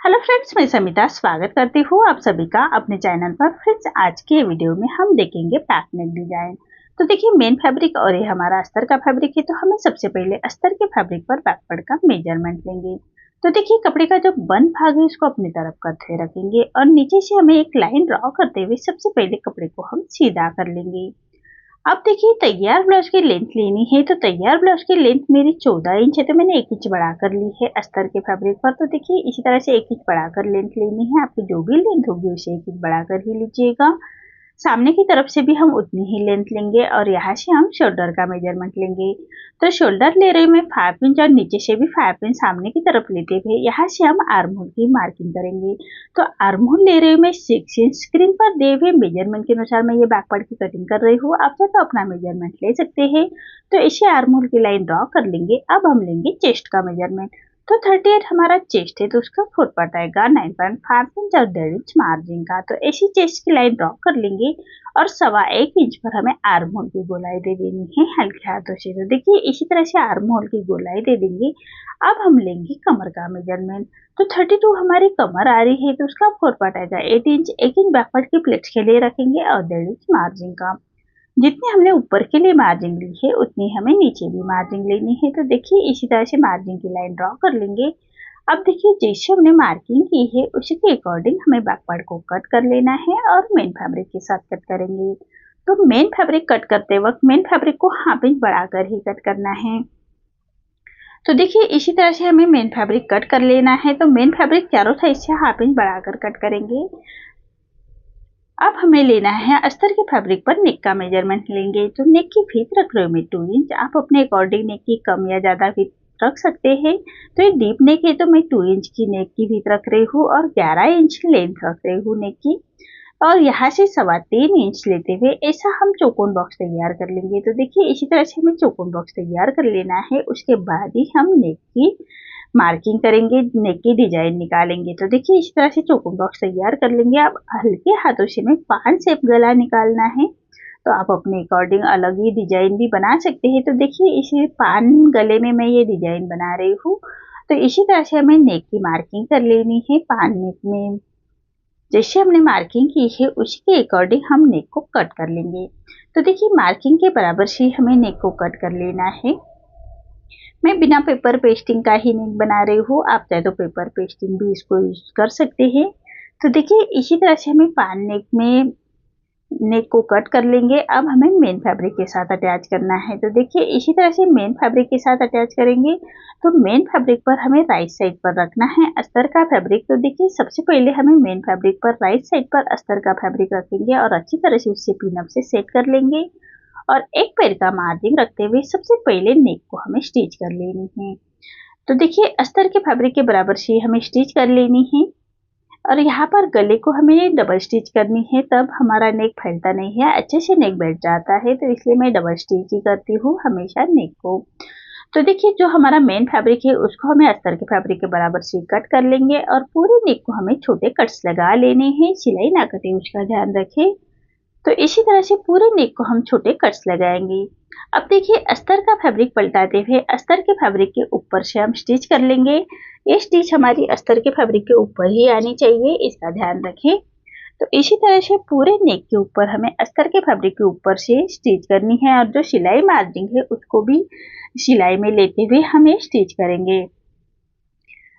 Hello friends, मैं समिता स्वागत करती हूँ आप सभी का अपने चैनल पर। फ्रेंड्स, आज के वीडियो में हम देखेंगे बैक नेक डिजाइन। तो देखिए, मेन फैब्रिक और ये हमारा अस्तर का फैब्रिक है, तो हमें सबसे पहले अस्तर के फैब्रिक पर बैकवर्ड का मेजरमेंट लेंगे। तो देखिए, कपड़े का जो बंद भाग है उसको अपनी तरफ करते रखेंगे और नीचे से हमें एक लाइन ड्रॉ करते हुए सबसे पहले कपड़े को हम सीधा कर लेंगे। अब देखिए, तैयार ब्लाउज की लेंथ लेनी है, तो तैयार ब्लाउज की लेंथ मेरी 14 इंच है, तो मैंने 1 इंच बढ़ाकर ली है अस्तर के फैब्रिक पर। तो देखिए, इसी तरह से 1 इंच बढ़ाकर लेंथ लेनी है। आपकी जो भी लेंथ होगी उसे 1 इंच बढ़ाकर ही लीजिएगा। सामने की तरफ से भी हम उतनी ही लेंथ लेंगे और यहाँ से हम शोल्डर का मेजरमेंट लेंगे। तो शोल्डर ले रहे मैं 5 इंच और नीचे से भी 5 इंच सामने की तरफ लेते हुए यहाँ से हम आर्म होल की मार्किंग करेंगे। तो आर्म होल ले रही हूँ मैं 6 इंच। स्क्रीन पर दिए हुए मेजरमेंट के अनुसार मैं ये बैक पार्ट की कटिंग कर रही हूँ। आप चाहे तो अपना मेजरमेंट ले सकते हैं। तो इसे आर्म होल की लाइन ड्रॉ कर लेंगे। अब हम लेंगे चेस्ट का मेजरमेंट। तो 38 हमारा चेस्ट है, तो उसका फुट पार्ट आएगा 9.5 इंच और 1.5 इंच मार्जिन का। तो ऐसी चेस्ट की लाइन ड्रॉ कर लेंगे और 1.25 इंच पर हमें आर्म होल की गोलाई दे देनी है हल्के हाथों से। तो देखिए, इसी तरह से आर्म होल की गोलाई दे देंगे। अब हम लेंगे कमर का मेजरमेंट। तो 32 हमारी कमर आ रही है, तो उसका फुट पार्ट आएगा 8 इंच। 1 इंच बैकवर्ड की प्लेट्स के लिए रखेंगे और 1.5 इंच मार्जिन का। जितनी हमने ऊपर के लिए मार्जिन ली है उतनी हमें नीचे भी मार्जिन लेनी है। तो देखिए, इसी तरह से मार्जिन की लाइन ड्रॉ कर लेंगे। अब देखिए, जैसे हमने मार्किंग की है उसी के अकॉर्डिंग हमें बैक पार्ट को कट कर लेना है और मेन फैब्रिक के साथ कट करेंगे। तो मेन फैब्रिक कट करते वक्त मेन फैब्रिक को हाफ इंच बढ़ाकर ही कट करना है। तो देखिए, इसी तरह से हमें मेन फैब्रिक कट कर लेना है। तो मेन फैब्रिक चारों साइड से हाफ इंच बढ़ाकर कट करेंगे। अब हमें लेना है अस्तर के फैब्रिक पर नेक का मेजरमेंट लेंगे। तो नेक की फीत रख रहे हो मैं 2 इंच। आप अपने अकॉर्डिंग नेक की कम या ज़्यादा फीत रख सकते हैं। तो ये डीप नेक है, तो मैं 2 इंच की नेक की फीत रख रही हूँ और 11 इंच लेंथ रख रही हूँ नेक की। और यहाँ से 3.25 इंच लेते हुए ऐसा हम चौकोन बॉक्स तैयार कर लेंगे। तो देखिए, इसी तरह से हमें चौकोन बॉक्स तैयार कर लेना है। उसके बाद ही हम नेक की मार्किंग करेंगे, नेक की डिजाइन निकालेंगे। तो देखिए, इस तरह से चौकोन बॉक्स तैयार कर लेंगे। अब हल्के हाथों से में पान शेप गला निकालना है। तो आप अपने अकॉर्डिंग अलग ही डिजाइन भी बना सकते हैं। तो देखिए, इसी पान गले में मैं ये डिजाइन बना रही हूँ। तो इसी तरह से हमें नेक की मार्किंग कर लेनी है। पान नेक में जैसे हमने मार्किंग की है उसी के अकॉर्डिंग हम नेक को कट कर लेंगे। तो देखिए, मार्किंग के बराबर से हमें नेक को कट कर लेना है। मैं बिना पेपर पेस्टिंग का ही नेक बना रही हूँ। आप चाहे तो पेपर पेस्टिंग भी इसको यूज कर सकते हैं। तो देखिए, इसी तरह से हमें पान नेक में नेक को कट कर लेंगे। अब हमें मेन फैब्रिक के साथ अटैच करना है। तो देखिए, इसी तरह से मेन फैब्रिक के साथ अटैच करेंगे। तो मेन फैब्रिक पर हमें राइट साइड पर रखना है अस्तर का फैब्रिक। तो देखिए, सबसे पहले हमें मेन फैब्रिक पर राइट साइड पर अस्तर का फैब्रिक रखेंगे और अच्छी तरह से उससे पिन अप से सेट कर लेंगे। और एक पैर का मार्जिन रखते हुए सबसे पहले नेक को हमें स्टिच कर लेनी है। तो देखिए, अस्तर के फैब्रिक के बराबर से हमें स्टिच कर लेनी है और यहाँ पर गले को हमें डबल स्टिच करनी है, तब हमारा नेक फैलता नहीं है, अच्छे से नेक बैठ जाता है। तो इसलिए मैं डबल स्टिच ही करती हूँ हमेशा नेक को। तो देखिए, जो हमारा मेन फैब्रिक है उसको हमें अस्तर के फैब्रिक के बराबर से कट कर लेंगे और पूरे नेक को हमें छोटे कट्स लगा लेने हैं। सिलाई ना कटे उसका ध्यान रखें। तो इसी तरह से पूरे नेक को हम छोटे कट्स लगाएंगे। अब देखिए, अस्तर का फैब्रिक पलटाते हुए अस्तर के फैब्रिक के ऊपर से हम स्टिच कर लेंगे। ये स्टिच हमारी अस्तर के फैब्रिक के ऊपर ही आनी चाहिए, इसका ध्यान रखें। तो इसी तरह से पूरे नेक के ऊपर हमें अस्तर के फैब्रिक के ऊपर से स्टिच करनी है और जो सिलाई मार्जिन है उसको भी सिलाई में लेते हुए हमें स्टिच करेंगे।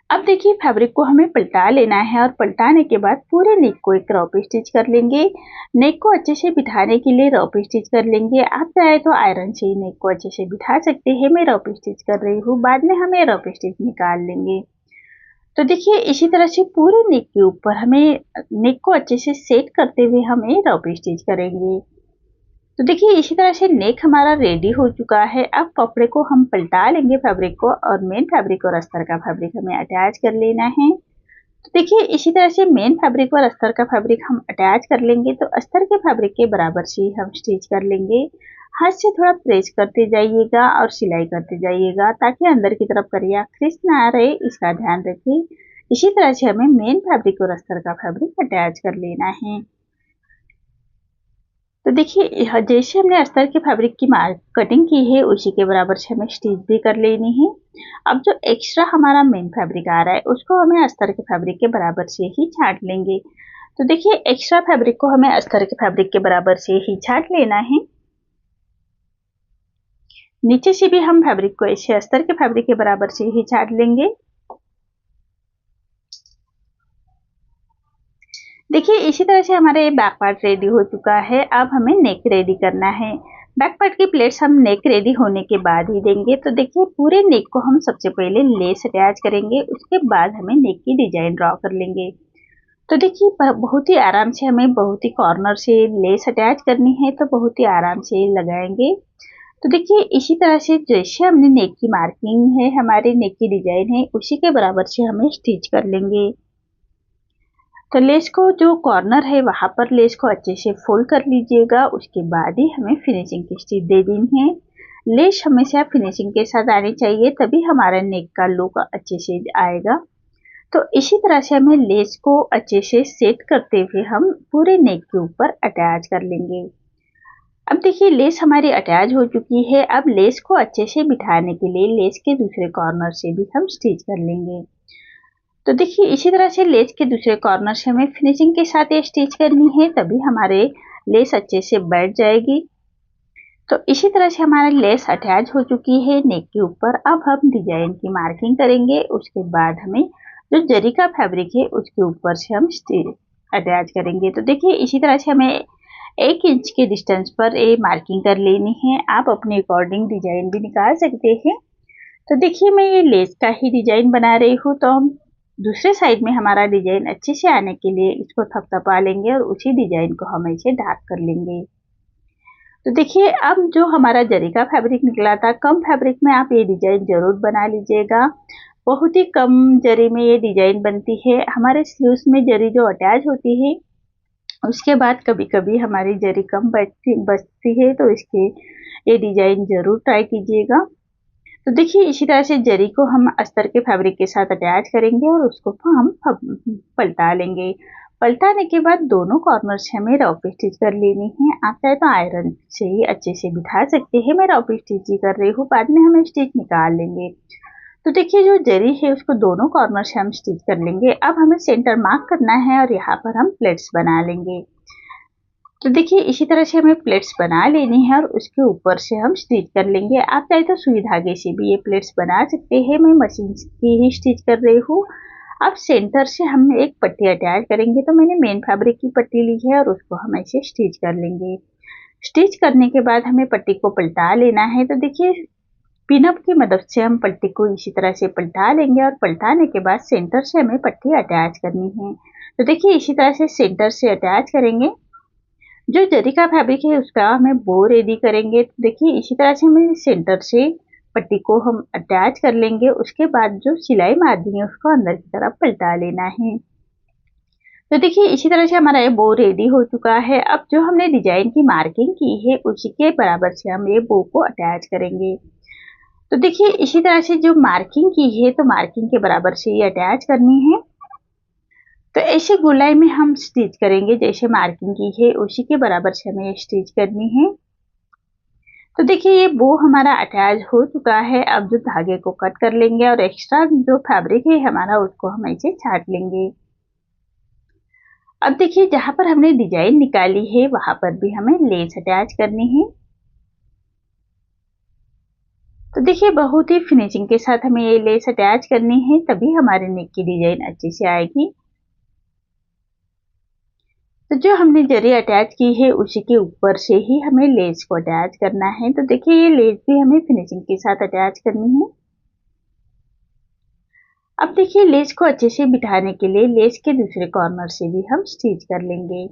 अब देखिए, फैब्रिक को हमें पलटा लेना है और पलटाने के बाद पूरे नेक को एक रॉप स्टिच कर लेंगे। नेक को अच्छे से बिठाने के लिए रॉप स्टिच कर लेंगे। आप चाहे तो आयरन से नेक को अच्छे से बिठा सकते हैं। मैं रॉप स्टिच कर रही हूँ, बाद में हमें रॉप स्टिच निकाल लेंगे। तो देखिए, इसी तरह से पूरे नेक के ऊपर हमें नेक को अच्छे से सेट करते हुए हमें रॉप स्टिच करेंगे। तो देखिए, इसी तरह से नेक हमारा रेडी हो चुका है। अब कपड़े को हम पलटा लेंगे फैब्रिक को और मेन फैब्रिक और अस्तर का फैब्रिक हमें अटैच कर लेना है। तो देखिए, इसी तरह से मेन फैब्रिक और अस्तर का फैब्रिक हम अटैच कर लेंगे। तो अस्तर के फैब्रिक के बराबर से हम स्टिच कर लेंगे। हाथ से थोड़ा प्रेस करते जाइएगा और सिलाई करते जाइएगा ताकि अंदर की तरफ करिया क्रिस ना रहे, इसका ध्यान रखिए। इसी तरह से हमें मेन फैब्रिक और अस्तर का फैब्रिक अटैच कर लेना है। तो देखिए जैसे हमने अस्तर के फैब्रिक की कटिंग की है उसी के बराबर से हमें स्टिच भी कर लेनी है। अब जो एक्स्ट्रा हमारा मेन फैब्रिक आ रहा है उसको हमें अस्तर के फैब्रिक के बराबर से ही छांट लेंगे। तो देखिए एक्स्ट्रा फैब्रिक को हमें अस्तर के फैब्रिक के बराबर से ही छांट लेना है। नीचे से भी हम फैब्रिक को ऐसे अस्तर के फैब्रिक के बराबर से ही छांट लेंगे। देखिए इसी तरह से हमारा ये बैक पार्ट रेडी हो चुका है। अब हमें नेक रेडी करना है। बैक पार्ट की प्लेट्स हम नेक रेडी होने के बाद ही देंगे। तो देखिए पूरे नेक को हम सबसे पहले लेस अटैच करेंगे, उसके बाद हमें नेक की डिजाइन ड्रॉ कर लेंगे। तो देखिए बहुत ही आराम से हमें बहुत ही कॉर्नर से लेस अटैच करनी है, तो बहुत ही आराम से लगाएंगे। तो देखिए इसी तरह से जैसे हमने नेक की मार्किंग है, हमारे नेक की डिजाइन है, उसी के बराबर से हमें स्टिच कर लेंगे। तो लेस को जो कॉर्नर है वहां पर लेस को अच्छे से फोल्ड कर लीजिएगा, उसके बाद ही हमें फिनिशिंग की स्टिच दे देनी है। लेस हमेशा फिनिशिंग के साथ आनी चाहिए, तभी हमारा नेक का लुक अच्छे से आएगा। तो इसी तरह से हमें लेस को अच्छे से सेट करते हुए हम पूरे नेक के ऊपर अटैच कर लेंगे। अब देखिए लेस हमारी अटैच हो चुकी है। अब लेस को अच्छे से बिठाने के लिए लेस के दूसरे कॉर्नर से भी हम स्टिच कर लेंगे। तो देखिए इसी तरह से लेस के दूसरे कॉर्नर से हमें फिनिशिंग के साथ ये स्टिच करनी है, तभी हमारे लेस अच्छे से बैठ जाएगी। तो इसी तरह से हमारा लेस अटैच हो चुकी है नेक के ऊपर। अब हम डिजाइन की मार्किंग करेंगे, उसके बाद हमें जो जरी का फैब्रिक है उसके ऊपर से हम स्टिच अटैच करेंगे। तो देखिए इसी तरह से हमें 1 इंच के डिस्टेंस पर ये मार्किंग कर लेनी है। आप अपने अकॉर्डिंग डिजाइन भी निकाल सकते हैं। तो देखिए मैं ये लेस का ही डिजाइन बना रही हूँ, तो हम दूसरे साइड में हमारा डिजाइन अच्छे से आने के लिए इसको थपथपा लेंगे और उसी डिजाइन को हम ऐसे डार्क कर लेंगे। तो देखिए अब जो हमारा जरी का फैब्रिक निकला था, कम फैब्रिक में आप ये डिजाइन जरूर बना लीजिएगा। बहुत ही कम जरी में ये डिजाइन बनती है। हमारे स्लीव्स में जरी जो अटैच होती है उसके बाद कभी कभी हमारी जरी कम बचती है, तो इसके ये डिजाइन जरूर ट्राई कीजिएगा। तो देखिए इसी तरह से जरी को हम अस्तर के फैब्रिक के साथ अटैच करेंगे और उसको हम पलटा लेंगे। पलटाने के बाद दोनों कॉर्नर से हमें रॉप स्टिच कर लेनी है। आप चाहे तो आयरन से ही अच्छे से बिठा सकते हैं। मैं रॉप स्टिच ही कर रही हूँ, बाद में हम स्टिच निकाल लेंगे। तो देखिए जो जरी है उसको दोनों कॉर्नर से हम स्टिच कर लेंगे। अब हमें सेंटर मार्क करना है और यहाँ पर हम प्लेट्स बना लेंगे। तो देखिए इसी तरह से हमें प्लेट्स बना लेनी है और उसके ऊपर से हम स्टिच कर लेंगे। आप चाहे तो सुई धागे से भी ये प्लेट्स बना सकते हैं। मैं मशीन की ही स्टिच कर रही हूँ। अब सेंटर से हम एक पट्टी अटैच करेंगे। तो मैंने मेन फैब्रिक की पट्टी ली है और उसको हम ऐसे स्टिच कर लेंगे। स्टिच करने के बाद हमें पट्टी को पलटा लेना है। तो देखिए पिनअप की मदद से हम पट्टी को इसी तरह से पलटा लेंगे और पलटाने के बाद सेंटर से हमें पट्टी अटैच करनी है। तो देखिए इसी तरह से सेंटर से अटैच करेंगे। जो जरी का फैब्रिक है उसका हमें बो रेडी करेंगे। तो देखिए इसी तरह से हमें सेंटर से पट्टी को हम अटैच कर लेंगे। उसके बाद जो सिलाई मारनी है उसको अंदर की तरफ पलटा लेना है। तो देखिए इसी तरह से हमारा ये बो रेडी हो चुका है। अब जो हमने डिजाइन की मार्किंग की है उसी के बराबर से हम ये बो को अटैच करेंगे। तो देखिए इसी तरह से जो मार्किंग की है तो मार्किंग के बराबर से ये अटैच करनी है। तो ऐसे गोलाई में हम स्टिच करेंगे, जैसे मार्किंग की है उसी के बराबर से हमें स्टिच करनी है। तो देखिए ये बो हमारा अटैच हो चुका है। अब जो धागे को कट कर लेंगे और एक्स्ट्रा जो फैब्रिक है हमारा उसको हम ऐसे छाट लेंगे। अब देखिए जहां पर हमने डिजाइन निकाली है वहां पर भी हमें लेस अटैच करनी है। तो देखिए बहुत ही फिनिशिंग के साथ हमें ये लेस अटैच करनी है, तभी हमारे नेक की डिजाइन अच्छी से आएगी। तो जो हमने जरी अटैच की है उसी के ऊपर से ही हमें लेस को अटैच करना है। तो देखिए ये लेस भी हमें फिनिशिंग के साथ अटैच करनी है। अब देखिए लेस को अच्छे से बिठाने के लिए लेस के दूसरे कॉर्नर से भी हम स्टिच कर लेंगे।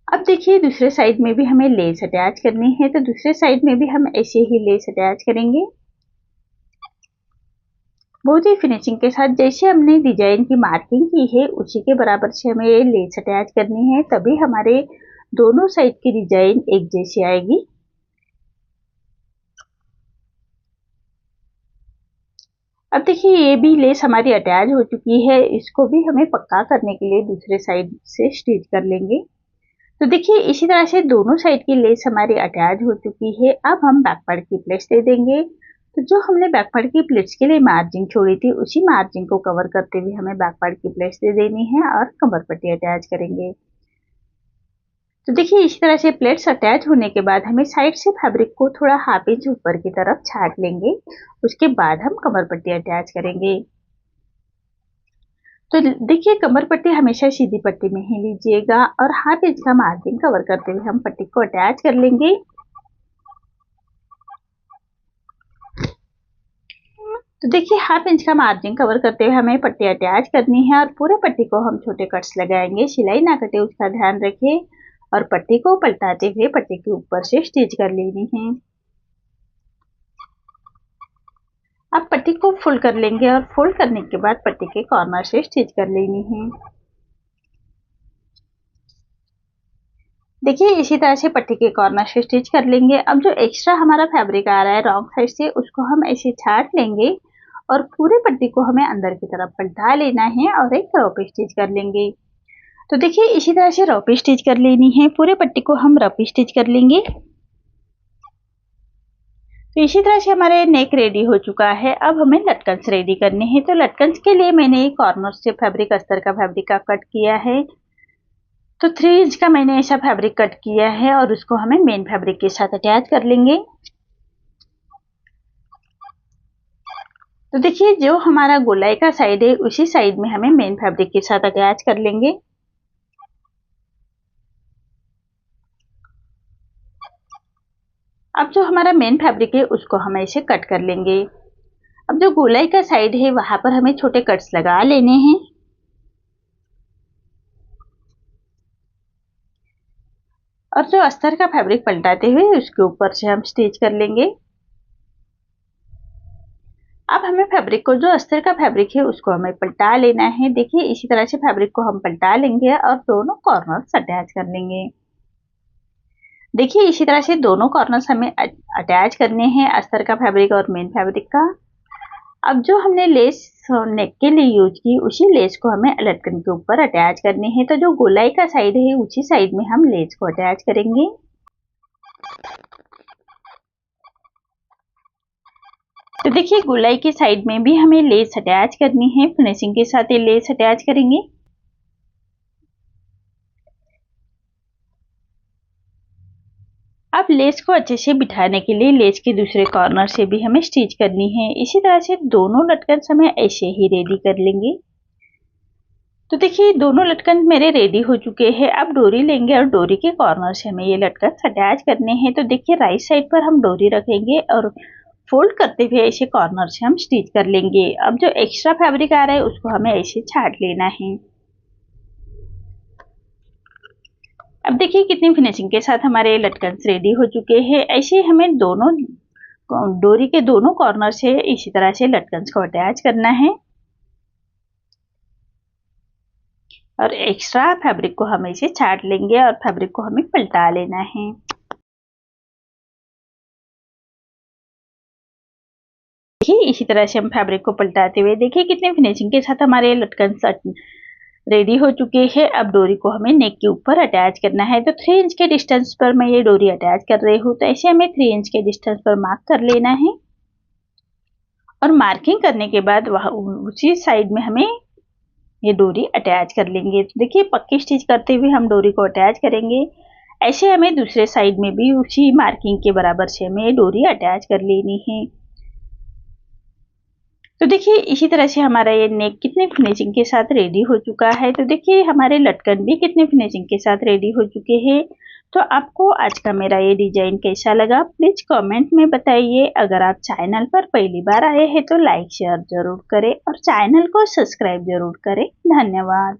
अब देखिए दूसरे साइड में भी हमें लेस अटैच करनी है। तो दूसरे साइड में भी हम ऐसे ही लेस अटैच करेंगे। बहुत ही फिनिशिंग के साथ जैसे हमने डिजाइन की मार्किंग की है उसी के बराबर से हमें ये लेस अटैच करनी है, तभी हमारे दोनों साइड की डिजाइन एक जैसी आएगी। अब देखिए ये भी लेस हमारी अटैच हो चुकी है, इसको भी हमें पक्का करने के लिए दूसरे साइड से स्टिच कर लेंगे। तो देखिए इसी तरह से दोनों साइड की लेस हमारी अटैच हो चुकी है। अब हम बैक पार्ट की प्लेट्स दे देंगे। तो जो हमने बैक पार्ट की प्लेट्स के लिए मार्जिन छोड़ी थी, उसी मार्जिन को कवर करते हुए हमें बैक पार्ट की प्लेट्स दे देनी है और कमर पट्टी अटैच करेंगे। तो देखिए इसी तरह से प्लेट्स अटैच होने के बाद हमें साइड से फैब्रिक को थोड़ा हाफ इंच ऊपर की तरफ छाट लेंगे। उसके बाद हम कमर पट्टी अटैच करेंगे। तो देखिए कमर पट्टी हमेशा सीधी पट्टी में ही लीजिएगा और हाफ इंच का मार्जिन कवर करते हुए हम पट्टी को अटैच कर लेंगे। तो देखिए हाफ इंच का मार्जिन कवर करते हुए हमें पट्टी अटैच करनी है और पूरे पट्टी को हम छोटे कट्स लगाएंगे। सिलाई ना कटे उसका ध्यान रखिए और पट्टी को पलटाते हुए पट्टी के ऊपर से स्टिच कर लेनी है। अब पट्टी को फोल्ड कर लेंगे और फोल्ड करने के बाद पट्टी के कॉर्नर से स्टिच कर लेनी है। देखिए इसी तरह से पट्टी के कॉर्नर से स्टिच कर लेंगे। अब जो एक्स्ट्रा हमारा फैब्रिक आ रहा है रॉन्ग साइड से, उसको हम ऐसे छाट लेंगे और पूरे पट्टी को हमें अंदर की तरफ पलटा लेना है और एक रॉ पे स्टिच कर लेंगे। तो देखिए इसी तरह से रॉ पे स्टिच कर लेनी है। पूरे पट्टी को हम रॉ पे स्टिच कर लेंगे। तो इसी तरह से हमारे नेक रेडी हो चुका है। अब हमें लटकन्स रेडी करने हैं। तो लटकन्स के लिए मैंने कॉर्नर से फैब्रिक, अस्तर का फैब्रिक का कट किया है। तो 3 इंच का मैंने ऐसा फैब्रिक कट किया है और उसको हमें मेन फैब्रिक के साथ अटैच कर लेंगे। तो देखिए जो हमारा गोलाई का साइड है, उसी साइड में हमें मेन फैब्रिक के साथ अटैच कर लेंगे। अब जो हमारा मेन फैब्रिक है उसको हम ऐसे कट कर लेंगे। अब जो गोलाई का साइड है वहां पर हमें छोटे कट्स लगा लेने हैं और जो अस्तर का फैब्रिक पलटाते हुए उसके ऊपर से हम स्टिच कर लेंगे। अब हमें फैब्रिक को, जो अस्तर का फैब्रिक है उसको हमें पलटा लेना है। देखिए इसी तरह से फैब्रिक को हम पलटा लेंगे और दोनों कॉर्नर्स अटैच कर लेंगे। देखिए इसी तरह से दोनों कॉर्नर्स हमें अटैच करने हैं, अस्तर का फैब्रिक और मेन फैब्रिक का। अब जो हमने लेस नेक के लिए यूज की, उसी लेस को हमें लटकन के ऊपर अटैच करनी है। तो जो गोलाई का साइड है उसी साइड में हम लेस को अटैच करेंगे। तो देखिए गोलाई के साइड में भी हमें लेस अटैच करनी है। फिनिशिंग के साथ ये लेस अटैच करेंगे। अब लेस को अच्छे से बिठाने के लिए लेस के दूसरे कॉर्नर से भी हमें स्टिच करनी है। इसी तरह से दोनों लटकन हमें ऐसे ही रेडी कर लेंगे। तो देखिए दोनों लटकन मेरे रेडी हो चुके हैं। अब डोरी लेंगे और डोरी के कॉर्नर से हमें ये लटकन अटैच करने हैं। तो देखिए राइट साइड पर हम डोरी रखेंगे और फोल्ड करते हुए ऐसे कॉर्नर से हम स्टिच कर लेंगे। अब जो एक्स्ट्रा फैब्रिक आ रहा है उसको हमें ऐसे छाट लेना है। अब देखिए कितनी फिनिशिंग के साथ हमारे लटकन्स रेडी हो चुके हैं। ऐसे हमें दोनों डोरी के दोनों कॉर्नर से इसी तरह से लटकन्स को अटैच करना है और एक्स्ट्रा फैब्रिक को हम इसे छाट लेंगे और फैब्रिक को हमें पलटा लेना है। देखिए इसी तरह से हम फैब्रिक को पलटाते हुए, देखिए कितने फिनिशिंग के साथ हमारे लटकन्स रेडी हो चुके हैं। अब डोरी को हमें नेक के ऊपर अटैच करना है। तो 3 इंच के डिस्टेंस पर मैं ये डोरी अटैच कर रही हूँ। तो ऐसे हमें 3 इंच के डिस्टेंस पर मार्क कर लेना है और मार्किंग करने के बाद वह उसी साइड में हमें ये डोरी अटैच कर लेंगे। तो देखिए पक्की स्टिच करते हुए हम डोरी को अटैच करेंगे। ऐसे हमें दूसरे साइड में भी उसी मार्किंग के बराबर से हमें ये डोरी अटैच कर लेनी है। तो देखिए इसी तरह से हमारा ये नेक कितने फिनिशिंग के साथ रेडी हो चुका है। तो देखिए हमारे लटकन भी कितने फिनिशिंग के साथ रेडी हो चुके हैं। तो आपको आज का मेरा ये डिजाइन कैसा लगा, प्लीज कमेंट में बताइए। अगर आप चैनल पर पहली बार आए हैं तो लाइक शेयर जरूर करें और चैनल को सब्सक्राइब जरूर करें। धन्यवाद।